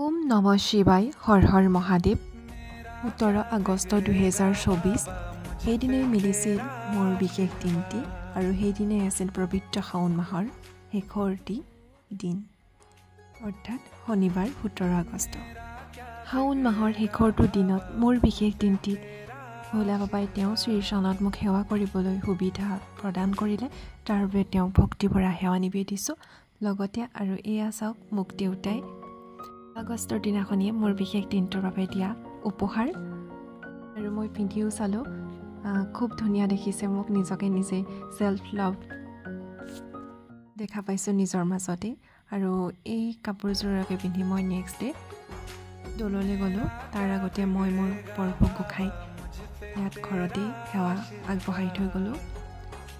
ওম নম শিৱায় হৰ হৰ মহাদেৱ 17 আগষ্ট 2024 সেইদিনাই মিলিছিল মোৰ বিশেষ দিনটি আৰু সেইদিনাই আছিল পবিত্ৰ শাওণ মাহৰ শেষৰটি দিন অৰ্থাৎ শনিবাৰ 17 আগষ্ট শাওণ মাহৰ শেষৰটো দিনত মোৰ বিশেষ দিনটি ভোলা বাবাই তেওঁ শ্ৰীচৰণত মোক সেৱা কৰিবলৈ সুবিধা প্ৰদান কৰিলে তাৰ বাবে তেওঁ ভক্তিভৰা সেৱা নিবেদিছোঁ লগতে আৰু এয়া চাওক মোক দেউতাই আগষ্টৰ দিনাখনিয়ে মোৰ বিশেষ দিনটোৰ বাবে দিয়া উপহাৰ আৰু মই পিন্ধিও চালোঁ খুব ধুনীয়া দেখিছে মোক নিজকে নিজে সেলফ লাভ দেখা পাইছোঁ নিজৰ মাজতে আৰু এই কাপোৰযোৰকে পিন্ধি মই নেক্সট ডে দৌললৈ গ'লোঁ তাৰ আগতে মই মোৰ প্ৰভু গোসাঁই ইয়াত ঘৰতে সেৱা আগবঢ়াই থৈ গ'লোঁ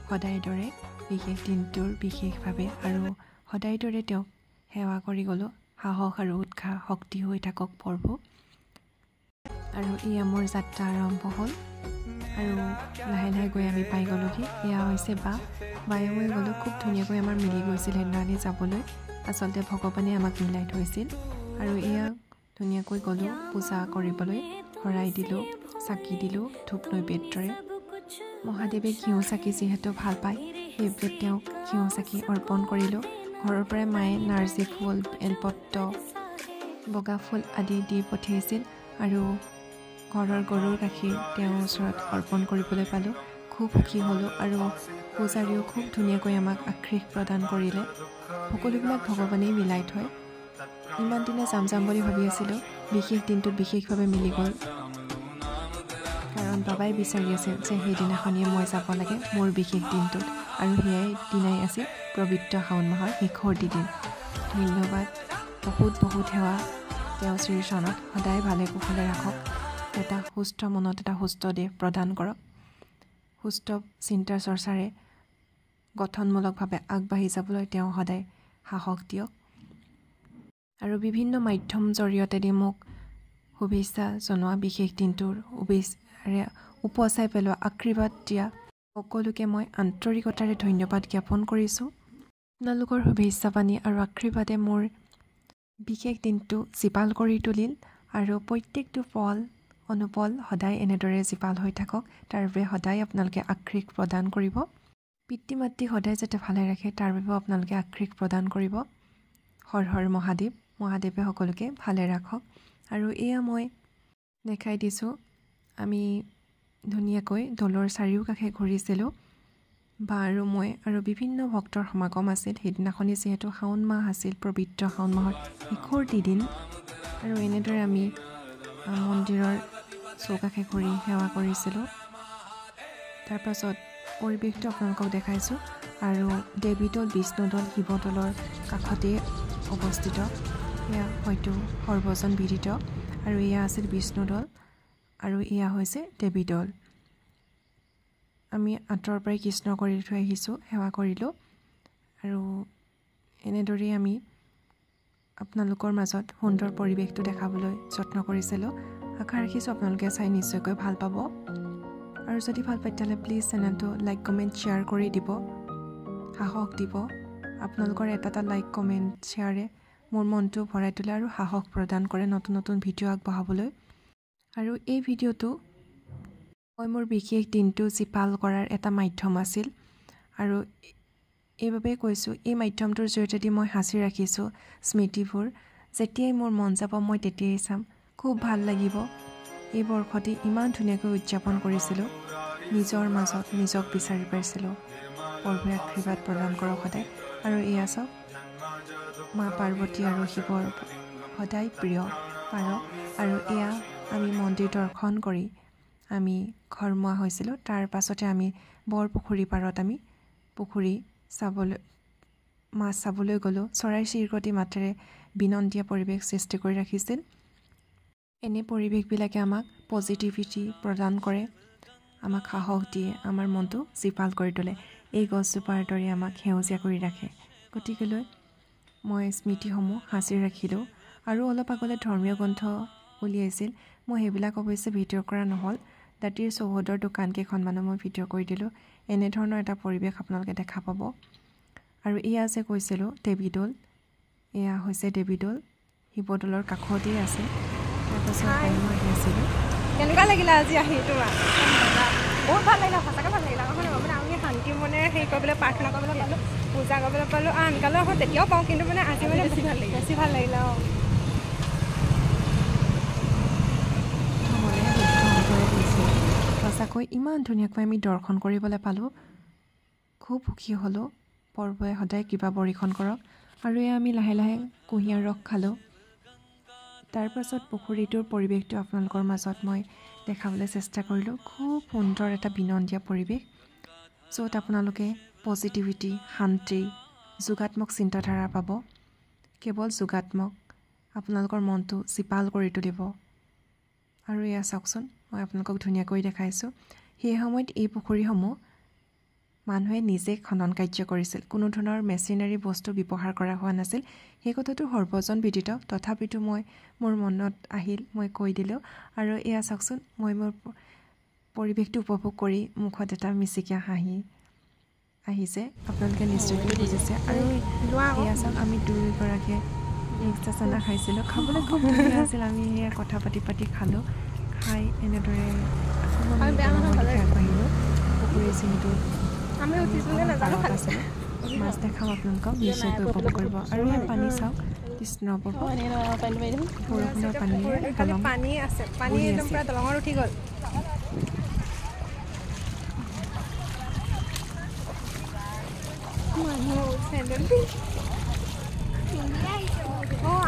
সদায় দৰে বিশেষ দিনটোৰ বিশেষভাৱে আৰু সদায় দৰে তেওঁক সেৱা কৰি গ'লোঁ সাহস আৰু উৎসাহ শক্তি হৈ থাকক প্ৰভু আৰু এয়া মোৰ যাত্ৰা আৰম্ভ হ'ল আৰু লাহে লাহে গৈ আমি পাই গ'লোহি এয়া হৈছে বায়ে মই গ'লোঁ খুব ধুনীয়াকৈ আমাৰ মিলি গৈছিল সেইদিনাখনি যাবলৈ আচলতে ভগৱানে আমাক মিলাই থৈছিল আৰু এয়া ধুনীয়াকৈ গ'লোঁ পূজা কৰিবলৈ শৰাই দিলোঁ চাকি দিলোঁ ধূপ নৈবেদ্যৰে মহাদেৱে ঘিউ চাকি যিহেতু ভাল পায় সেইবাবে তেওঁক ঘিউ চাকি অৰ্পণ কৰিলোঁ ঘৰৰ পৰাই মায়ে নাৰ্জী ফুল বেলপত্ৰ বগা ফুল আদি দি পঠিয়াইছিল আৰু ঘৰৰ গৰুৰ গাখীৰ তেওঁৰ ওচৰত অৰ্পণ কৰিবলৈ পালোঁ খুব সুখী হ'লোঁ আৰু পূজাৰীও খুব ধুনীয়াকৈ আমাক আশীষ প্ৰদান কৰিলে সকলোবিলাক ভগৱানেই মিলাই থয় ইমান দিনে যাম বুলি ভাবি আছিলোঁ বিশেষ দিনটোত বিশেষভাৱে মিলি গ'ল কাৰণ বাবাই বিচাৰি আছিল যে সেইদিনাখনিয়ে মই যাব লাগে মোৰ বিশেষ দিনটোত আৰু সেয়াই দিনাই আছিল পবিত্ৰ শাওণ মাহৰ শেষৰটি দিন ধন্যবাদ বহুত সেৱা তেওঁ শ্ৰীচৰণত সদায় ভালে কুশলে ৰাখক এটা সুস্থ মনত এটা সুস্থ দেহ প্ৰদান কৰক সুস্থ চিন্তা চৰ্চাৰে গঠনমূলকভাৱে আগবাঢ়ি যাবলৈ তেওঁ সদায় সাহস দিয়ক আৰু বিভিন্ন মাধ্যম জৰিয়তে দি মোক শুভেচ্ছা জনোৱা বিশেষ দিনটোৰ উপচাই পেলোৱা আশীৰ্বাদ দিয়া সকলোকে মই আন্তৰিকতাৰে ধন্যবাদ জ্ঞাপন কৰিছোঁ আপোনালোকৰ শুভেচ্ছা বাণী আৰু আশীৰ্বাদে মোৰ বিশেষ দিনটো জীপাল কৰি তুলিল আৰু প্ৰত্যেকটো পল অনুপল সদায় এনেদৰে জীপাল হৈ থাকক তাৰ বাবে সদায় আপোনালোকে আশীষ প্ৰদান কৰিব পিতৃ মাতৃ সদায় যাতে ভালে ৰাখে তাৰ বাবেও আপোনালোকে আশীষ প্ৰদান কৰিব হৰ হৰ মহাদেৱে সকলোকে ভালে ৰাখক আৰু এয়া মই দেখাই দিছোঁ আমি ধুনীয়াকৈ দৌলৰ চাৰিওকাষে ঘূৰিছিলোঁ আৰু মই আৰু বিভিন্ন ভক্তৰ সমাগম আছিল সেইদিনাখনি যিহেতু শাওণ মাহ আছিল পবিত্ৰ শাওণ মাহৰ শেষৰটি দিন আৰু এনেদৰে আমি মন্দিৰৰ চৌকাষে ঘূৰি সেৱা কৰিছিলোঁ তাৰপাছত পৰিৱেশটো আপোনালোকক দেখাইছোঁ আৰু দেৱীদৌল বিষ্ণুদৌল শিৱদৌলৰ কাষতেই অৱস্থিত এয়া হয়তো সৰ্বজন বিদিত আৰু এয়া আছিল বিষ্ণুদৌল আৰু এয়া হৈছে দেৱীদৌল আমি আঁতৰৰ পৰাই কৃষ্ণ কৰি থৈ আহিছোঁ সেৱা কৰিলোঁ আৰু এনেদৰেই আমি আপোনালোকৰ মাজত সুন্দৰ পৰিৱেশটো দেখাবলৈ যত্ন কৰিছিলোঁ আশা ৰাখিছোঁ আপোনালোকে চাই নিশ্চয়কৈ ভাল পাব আৰু যদি ভাল পায় তেতিয়াহ'লে প্লিজ চেনেলটো লাইক কমেণ্ট শ্বেয়াৰ কৰি দিব সাহস দিব আপোনালোকৰ এটা লাইক কমেণ্ট শ্বেয়াৰে মোৰ মনটো ভৰাই তোলে আৰু সাহস প্ৰদান কৰে নতুন ভিডিঅ' আগবঢ়াবলৈ আৰু এই ভিডিঅ'টো মই মোৰ বিশেষ দিনটো জীপাল কৰাৰ এটা মাধ্যম আছিল আৰু এইবাবেই কৈছোঁ এই মাধ্যমটোৰ জৰিয়তে মই সাঁচি ৰাখিছোঁ স্মৃতিবোৰ যেতিয়াই মোৰ মন যাব মই তেতিয়াই চাম খুব ভাল লাগিব এই বৰ্ষতে ইমান ধুনীয়াকৈ উদযাপন কৰিছিলোঁ নিজৰ মাজত নিজক বিচাৰি পাইছিলোঁ প্ৰভুৱে আশীৰ্বাদ প্ৰদান কৰক সদায় আৰু এয়া চাওক মা পাৰ্বতী আৰু শিৱৰ সদায় প্ৰিয় পাৰক আৰু এয়া আমি মন্দিৰ দৰ্শন কৰি আমি ঘৰমুৱা হৈছিলোঁ তাৰ পাছতে আমি বৰপুখুৰী পাৰত আমি পুখুৰী মাছ চাবলৈ গ'লোঁ চৰাই চিৰিকটি মাতেৰে বিনন্দীয়া পৰিৱেশ সৃষ্টি কৰি ৰাখিছিল এনে পৰিৱেশবিলাকে আমাক পজিটিভিটি প্ৰদান কৰে আমাক সাহস দিয়ে আমাৰ মনটো জীপাল কৰি তোলে এই গছজোপাৰ দৰে আমাক সেউজীয়া কৰি ৰাখে গতিকেলৈ মই স্মৃতিসমূহ সাঁচি ৰাখিলোঁ আৰু অলপ আগলৈ ধৰ্মীয় গ্ৰন্থ উলিয়াইছিল মই সেইবিলাক অৱশ্যে ভিডিঅ' কৰা নহ'ল দাঁতিৰ চৌহদৰ দোকানকেইখনমানো মই ভিডিঅ' কৰি দিলোঁ এনেধৰণৰ এটা পৰিৱেশ আপোনালোকে দেখা পাব আৰু এয়া যে কৈছিলোঁ দেৱীদৌল এয়া হৈছে দেৱীদৌল শিৱদৌলৰ কাষতেই আছে তাৰপাছত মই আহিছিলোঁ কেনেকুৱা লাগিলে আজি আহি তোমাৰ বহুত ভাল লাগিলে সঁচাকৈ ভাল লাগিলে মানে আমি শান্তি মনেৰে হেৰি কৰিবলৈ প্ৰাৰ্থনা কৰিবলৈ পালোঁ পূজা কৰিবলৈ পালোঁ আনকালে আকৌ তেতিয়াও পাওঁ কিন্তু মানে আজি মানে বেছি ভাল লাগিলে সঁচাকৈ ইমান ধুনীয়াকৈ আমি দৰ্শন কৰিবলৈ পালোঁ খুব সুখী হ'লোঁ পৰ্বই সদায় কৃপা বৰ্ষণ কৰক আৰু এয়া আমি লাহে লাহে কুঁহিয়াৰ ৰস খালোঁ তাৰপাছত পুখুৰীটোৰ পৰিৱেশটো আপোনালোকৰ মাজত মই দেখাবলৈ চেষ্টা কৰিলোঁ খুব সুন্দৰ এটা বিনন্দীয়া পৰিৱেশ য'ত আপোনালোকে পজিটিভিটি শান্তি যোগাত্মক চিন্তাধাৰা পাব কেৱল যোগাত্মক আপোনালোকৰ মনটো জীপাল কৰি তুলিব আৰু এয়া চাওকচোন মই আপোনালোকক ধুনীয়াকৈ দেখাইছোঁ সেই সময়ত এই পুখুৰীসমূহ মানুহে নিজে খনন কাৰ্য কৰিছিল কোনো ধৰণৰ মেচিনাৰী বস্তু ব্যৱহাৰ কৰা হোৱা নাছিল সেই কথাটো সৰ্বজন বিদিত তথাপিতো মই মোৰ মনত আহিল মই কৈ দিলোঁ আৰু এয়া চাওকচোন মই মোৰ পৰিৱেশটো উপভোগ কৰি মুখত এটা মিচিকীয়া হাঁহি আহিছে আপোনালোকে নিশ্চয়কৈ বুজিছে আৰু এয়া চাওক আমি দুয়োগৰাকীয়ে মিক্সা চানা খাইছিলোঁ খাবলৈ খুব ধুনীয়া আছিল আমি সেয়া কথা পাতি খালোঁ খাই এনেদৰে আগবাঢ়িলোঁ পুখুৰী চিনটোত মাছ দেখাওঁ আপোনালোকক নিশ্চয়কৈ উপভোগ কৰিব আৰু ইয়াত পানী চাওক কৃষ্ণ বৰষুণৰ পানীৰে পানী আছে পানী একদম পুৰা দলঙত উঠি গ'ল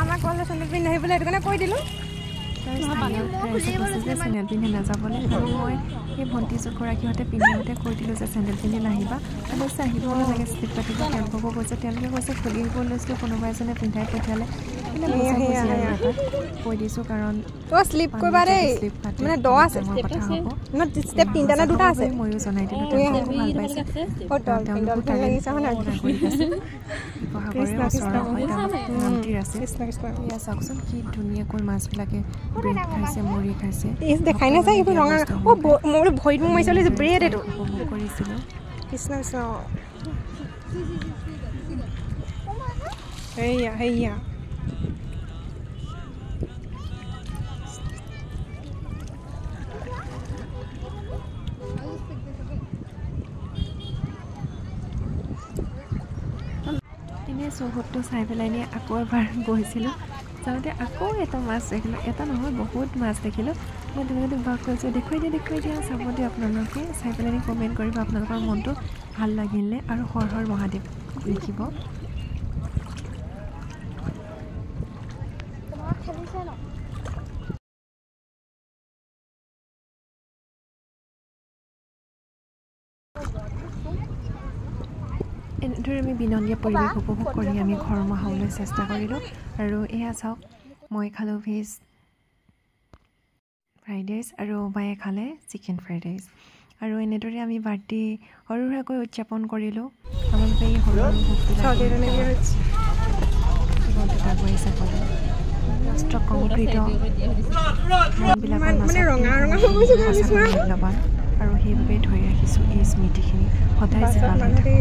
আমাক ক'লে চেণ্ডেল পিন্ধি আহিবলৈ সেইটো কাৰণে কৈ দিলোঁ চেণ্ডেল পিন্ধি নাযাবলৈ আৰু মই সেই ভণ্টি গৰাকীহঁতে পিন্ধিহঁতে কৈ দিলোঁ যে চেণ্ডেল পিন্ধি নাহিবা অৱশ্যে আহিব নালাগে শ্লিপ পাতিব তেওঁলোককো কৈছে তেওঁলোকে কৈছে খুলি আহিব লৈছিলোঁ কোনোবা এজনে পিন্ধাই পঠিয়ালে কৈ দিছোঁ কাৰণ শ্লিপ কৰিবা দেই মানে দ আছে কথা হ'ব ষ্টেপ তিনিটা নে দুটা আছে ময়ো জনাই দিলোঁ তেওঁলোকো ভাল পাইছে তেওঁলোকো তাৰে শিৱসাগৰে ওচৰৰ হয় মন্দিৰ আছে এয়া চাওকচোন কি ধুনীয়াকৈ মাছবিলাকে ব্ৰেড খাইছে মুড়ি খাইছে দেখাই নাযায় এইবোৰ ৰঙা মই বোলো ভৰিত মোক মাৰিছিলোঁ যে ব্ৰেড এইটো উপভোগ কৰিছিলোঁ কৃষ্ণ কৃষ্ণ সেয়া চৌহদটো চাই পেলাই নি আকৌ এবাৰ গৈছিলোঁ যাওঁতে আকৌ এটা মাছ দেখিলোঁ এটা নহয় বহুত মাছ দেখিলোঁ মই তেনেকৈ বাক কৈছোঁ দেখুৱাই দিয়া চাব দিয়ক আপোনালোকে চাই পেলাই নি কমেণ্ট কৰিব আপোনালোকৰ মনটো ভাল লাগিলে আৰু হৰ হৰ মহাদেৱ লিখিব এনেদৰে আমি বিনন্দীয়া পৰিৱেশ উপভোগ কৰি আমি ঘৰ মহাবলৈ চেষ্টা কৰিলোঁ আৰু এয়া চাওক মই খালোঁ ভেজ ফ্ৰাইড ৰাইচ আৰু মায়ে খালে চিকেন ফ্ৰাইড ৰাইচ আৰু এনেদৰে আমি বাৰ্থডে সৰু সুৰাকৈ উদযাপন কৰিলোঁ আপোনালোকে এই সৰু আগুৱাইছে ক'লে ৰাষ্ট্ৰ কংক্ৰিত মূল্যৱান আৰু সেইবাবে ধৰি ৰাখিছোঁ এই স্মৃতিখিনি সদায় জীপাল হৈ থাকে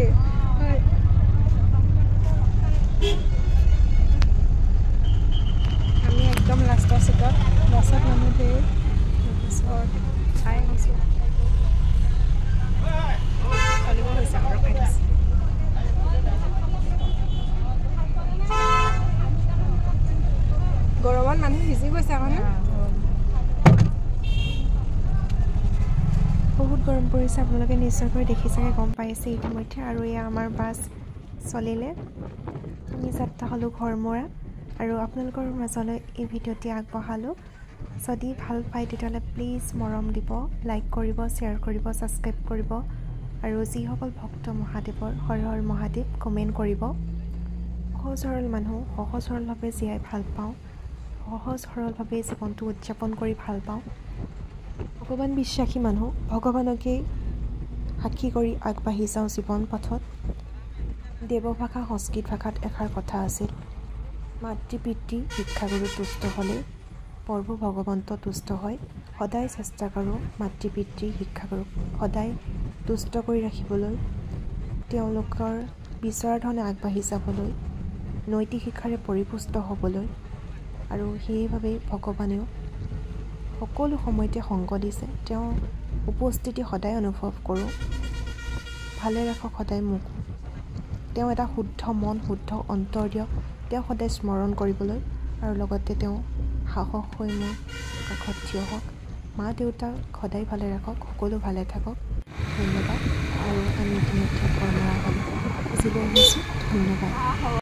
আমি একদম লাষ্টৰ চিটত বাছত মানুহ ধেৰ তাৰপিছত খাই আহিছোঁ চলিব হৈছে আৰু খাই দিছোঁ গৰমত মানুহ ভিজি গৈছে আকৌ বহুত গৰম পৰিছে আপোনালোকে নিশ্চয়কৈ দেখিছেগৈ গম পাইছে ইতিমধ্যে আৰু এয়া আমাৰ বাছ চলিলে আমি যাত্ৰা হ'লোঁ ঘৰমৰা আৰু আপোনালোকৰ মাজলৈ এই ভিডিঅ'টি আগবঢ়ালোঁ যদি ভাল পায় তেতিয়াহ'লে প্লিজ মৰম দিব লাইক কৰিব শ্বেয়াৰ কৰিব ছাবস্ক্ৰাইব কৰিব আৰু যিসকল ভক্ত মহাদেৱৰ হৰ হৰ মহাদেৱ কমেণ্ট কৰিব সহজ সৰল মানুহ সহজ সৰলভাৱে জীয়াই ভাল পাওঁ সহজ সৰলভাৱে জীৱনটো উদযাপন কৰি ভাল পাওঁ ভগৱান বিশ্বাসী মানুহ ভগৱানকেই সাক্ষী কৰি আগবাঢ়ি যাওঁ জীৱন পথত দেৱভাষা সংস্কৃত ভাষাত এষাৰ কথা আছিল মাতৃ পিতৃ শিক্ষাগুৰু তুষ্ট হ'লে প্ৰভু ভগৱন্ত তুষ্ট হয় সদায় চেষ্টা কৰোঁ মাতৃ পিতৃ শিক্ষাগুৰুক সদায় তুষ্ট কৰি ৰাখিবলৈ তেওঁলোকৰ বিচৰা ধৰণে আগবাঢ়ি যাবলৈ নৈতিক শিক্ষাৰে পৰিপুষ্ট হ'বলৈ আৰু সেইবাবেই ভগৱানেও সকলো সময়তে সংগ দিছে। তেওঁ উপস্থিতি সদায় অনুভৱ কৰোঁ। ভালে ৰাখক সদায় মোক। তেওঁ এটা শুদ্ধ মন, শুদ্ধ অন্তৰ দিয়ক। তেওঁ সদায় স্মৰণ কৰিবলৈ, আৰু লগতে তেওঁ সাহস হৈ মোৰ কাষত থিয় হওক। মা দেউতাক সদায় ভালে ৰাখক, সকলো ভালে থাকক। ধন্যবাদ। আৰু আমি ইতিমধ্যে কৰ্মশালালৈ আহিছোঁ। ধন্যবাদ।